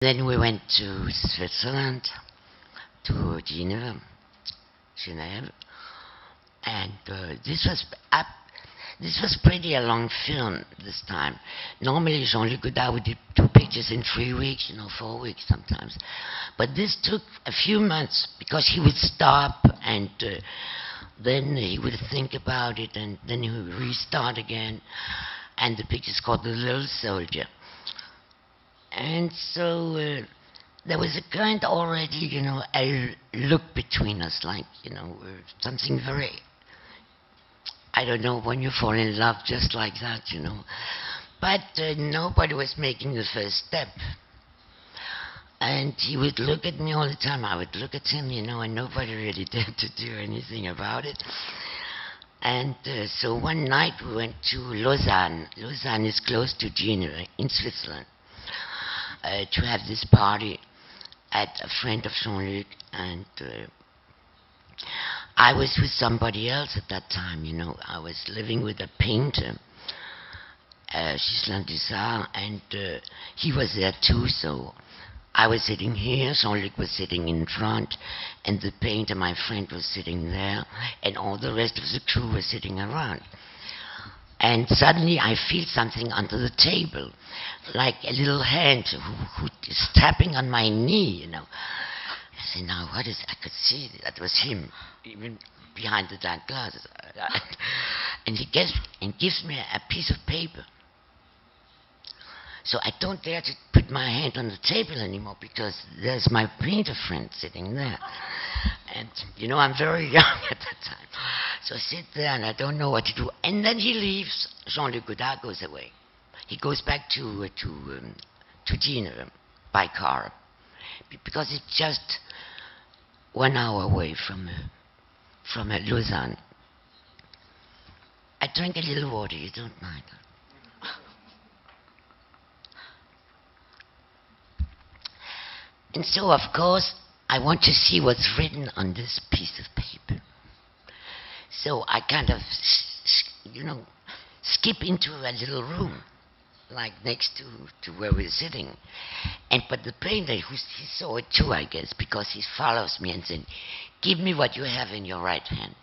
Then we went to Switzerland, to Geneva, and this was pretty a long film this time. Normally Jean-Luc Godard would do pictures in 3 weeks, 4 weeks sometimes. But this took a few months because he would stop and then he would think about it and then he would restart again. And the picture's called The Little Soldier. And so there was a kind already, a look between us, like, something very, I don't know, when you fall in love just like that, But nobody was making the first step. And he would look at me all the time. I would look at him, and nobody really dared to do anything about it. And so one night we went to Lausanne. Lausanne is close to Geneva, in Switzerland, to have this party at a friend of Jean-Luc. And I was with somebody else at that time, I was living with a painter, Ghislain Dussard, and he was there too, so I was sitting here, Jean-Luc was sitting in front, and the painter, my friend, was sitting there, and all the rest of the crew was sitting around. And suddenly I feel something under the table, like a little hand who is tapping on my knee, I said, now what is, I could see that was him, even behind the dark glasses. And he gives me a piece of paper. So I don't dare to put my hand on the table anymore because there's my painter friend sitting there. And, I'm very young at that time. So I sit there and I don't know what to do. And then he leaves. Jean-Luc Godard goes away. He goes back to Geneva by car. Because it's just 1 hour away from Lausanne. I drink a little water, you don't mind. And so, of course, I want to see what's written on this piece of paper. So I kind of, skip into a little room, like next to where we're sitting. But the painter, he saw it too, I guess, because he follows me and said, give me what you have in your right hand.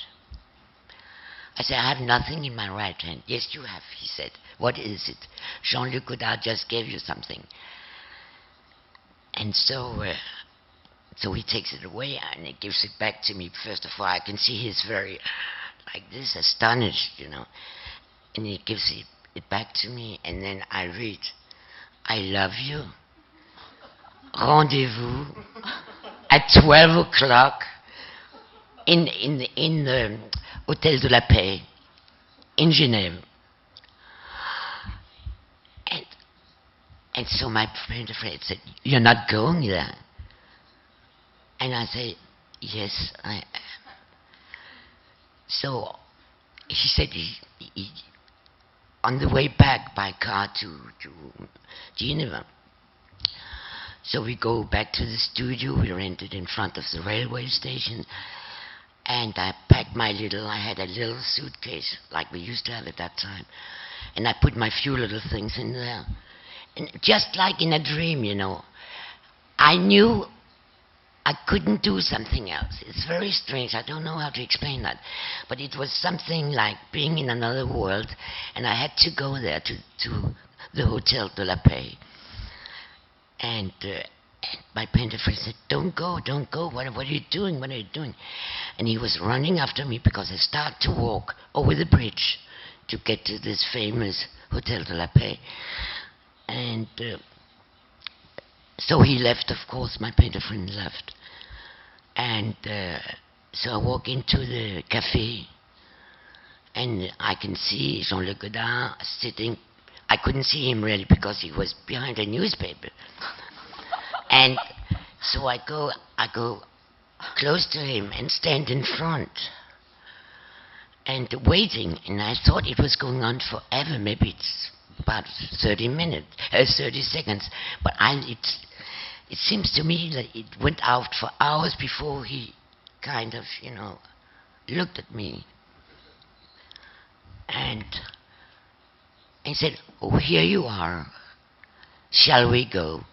I said, I have nothing in my right hand. Yes, you have, he said. What is it? Jean-Luc Godard just gave you something. And so he takes it away and he gives it back to me. First of all, I can see he's very, like this, astonished, And he gives it back to me, and then I read, I love you. Rendezvous at 12 o'clock in the Hôtel de la Paix in Geneva. And so my friend said, you're not going there? And I said, yes, I am. So he said, on the way back by car to Geneva. So we go back to the studio, we rented in front of the railway station, and I packed I had a little suitcase, like we used to have at that time, and I put my few little things in there. And just like in a dream, I knew I couldn't do something else. It's very strange. I don't know how to explain that. But it was something like being in another world, and I had to go there to the Hôtel de la Paix. And my painter friend said, don't go. What are you doing? What are you doing? And he was running after me because I started to walk over the bridge to get to this famous Hôtel de la Paix. And so he left, of course, my painter friend left. And so I walk into the cafe, and I can see Jean-Luc Godard sitting. I couldn't see him really because he was behind a newspaper. And so I go close to him and stand in front and waiting. And I thought it was going on forever. Maybe it's about 30 seconds. But it seems to me that it went out for hours before he kind of, looked at me. And he said, oh, here you are. Shall we go?